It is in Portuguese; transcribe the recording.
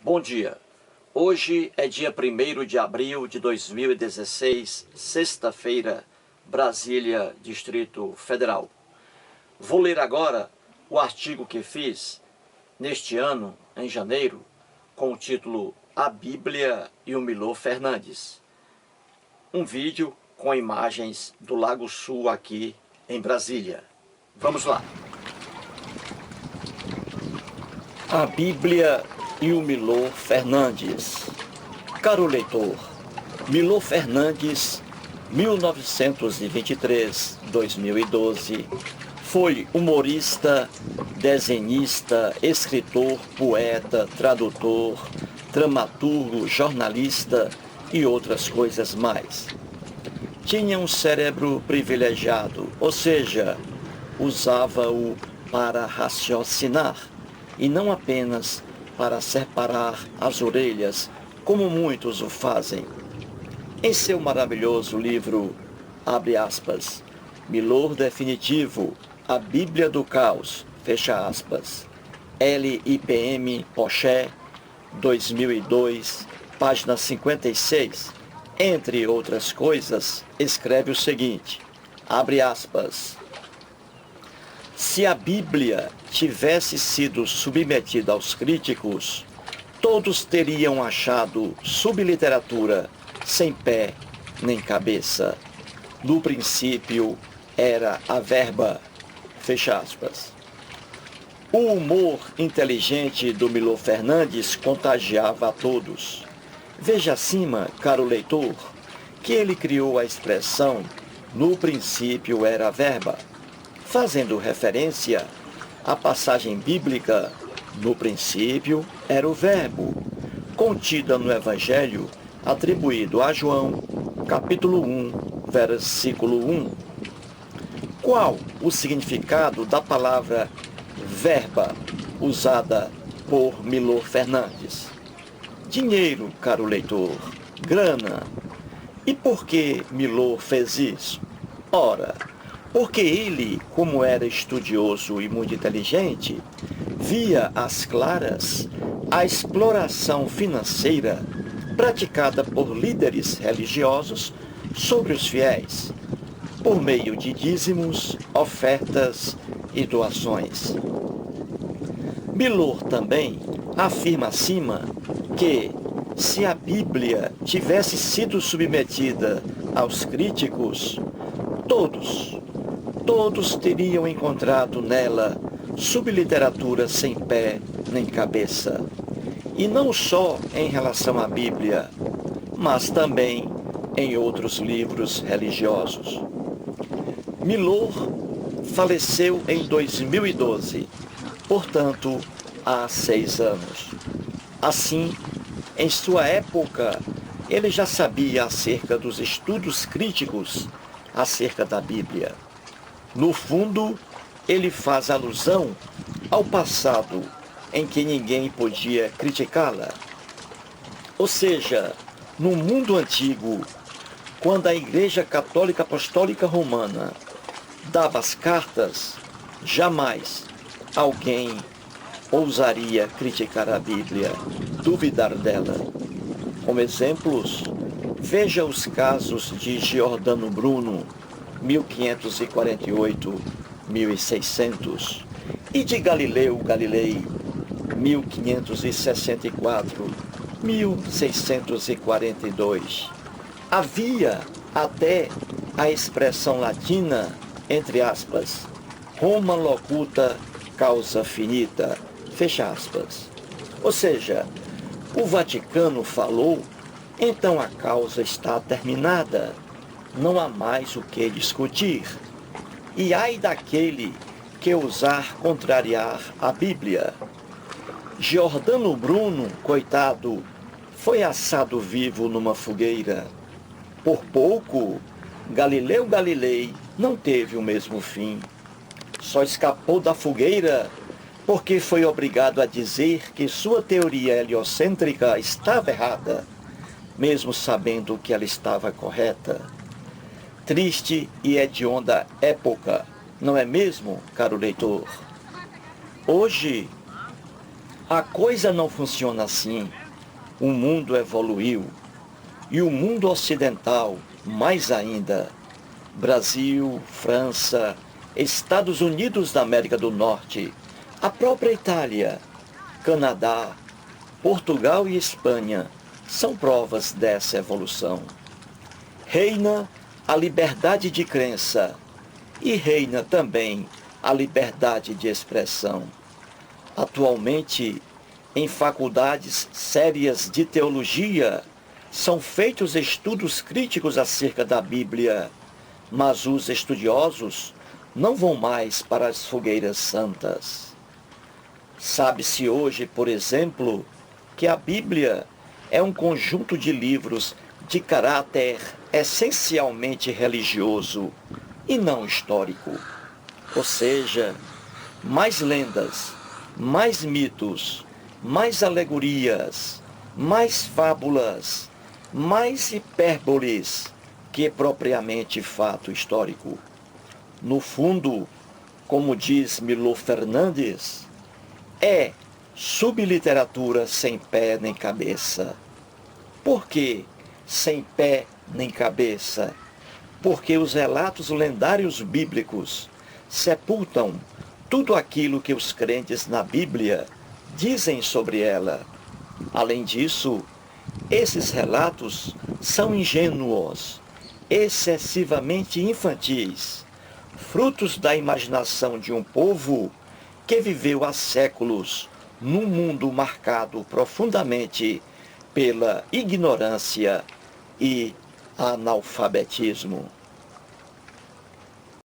Bom dia. Hoje é dia 1º de abril de 2016, sexta-feira, Brasília, Distrito Federal. Vou ler agora o artigo que fiz neste ano, em janeiro, com o título A Bíblia e o Milor Fernandes. Um vídeo com imagens do Lago Sul aqui em Brasília. Vamos lá. A Bíblia e o Milor Fernandes. Caro leitor, Milor Fernandes, 1923-2012, foi humorista, desenhista, escritor, poeta, tradutor, dramaturgo, jornalista e outras coisas mais. Tinha um cérebro privilegiado, ou seja, usava-o para raciocinar e não apenas para separar as orelhas, como muitos o fazem. Em seu maravilhoso livro, abre aspas, Milor Definitivo, a Bíblia do Caos, fecha aspas, LIPM Poché, 2002, página 56, entre outras coisas, escreve o seguinte, abre aspas, se a Bíblia tivesse sido submetida aos críticos, todos teriam achado subliteratura sem pé nem cabeça. No princípio era a verba, fecha aspas. O humor inteligente do Milor Fernandes contagiava a todos. Veja acima, caro leitor, que ele criou a expressão no princípio era a verba, fazendo referência à passagem bíblica, no princípio era o verbo, contida no Evangelho atribuído a João, capítulo 1, versículo 1. Qual o significado da palavra verba usada por Milor Fernandes? Dinheiro, caro leitor, grana. E por que Milor fez isso? Ora, porque ele, como era estudioso e muito inteligente, via às claras a exploração financeira praticada por líderes religiosos sobre os fiéis, por meio de dízimos, ofertas e doações. Milor também afirma acima que, se a Bíblia tivesse sido submetida aos críticos, todos teriam encontrado nela subliteratura sem pé nem cabeça. E não só em relação à Bíblia, mas também em outros livros religiosos. Milor faleceu em 2012, portanto, há 6 anos. Assim, em sua época, ele já sabia acerca dos estudos críticos acerca da Bíblia. No fundo, ele faz alusão ao passado em que ninguém podia criticá-la. Ou seja, no mundo antigo, quando a Igreja Católica Apostólica Romana dava as cartas, jamais alguém ousaria criticar a Bíblia, duvidar dela. Como exemplos, veja os casos de Giordano Bruno, 1548-1600, e de Galileu Galilei, 1564-1642. Havia até a expressão latina, entre aspas, Roma locuta causa finita, fecha aspas. Ou seja, o Vaticano falou, então a causa está terminada, não há mais o que discutir. E ai daquele que ousar contrariar a Bíblia. Giordano Bruno, coitado, foi assado vivo numa fogueira. Por pouco, Galileu Galilei não teve o mesmo fim. Só escapou da fogueira porque foi obrigado a dizer que sua teoria heliocêntrica estava errada, mesmo sabendo que ela estava correta. Triste e hedionda época, não é mesmo, caro leitor? Hoje, A coisa não funciona assim. O mundo evoluiu. E o mundo ocidental, mais ainda. Brasil, França, Estados Unidos da América do Norte, a própria Itália, Canadá, Portugal e Espanha são provas dessa evolução. Reina a liberdade de crença e reina também a liberdade de expressão. Atualmente, em faculdades sérias de teologia, são feitos estudos críticos acerca da Bíblia, mas os estudiosos não vão mais para as fogueiras santas. Sabe-se hoje, por exemplo, que a Bíblia é um conjunto de livros de caráter essencialmente religioso e não histórico. Ou seja, mais lendas, mais mitos, mais alegorias, mais fábulas, mais hipérboles que propriamente fato histórico. No fundo, como diz Milor Fernandes, é subliteratura sem pé nem cabeça. Por que sem pé nem cabeça? Porque os relatos lendários bíblicos sepultam tudo aquilo que os crentes na Bíblia dizem sobre ela. Além disso, esses relatos são ingênuos, excessivamente infantis, frutos da imaginação de um povo que viveu há séculos num mundo marcado profundamente pela ignorância e analfabetismo.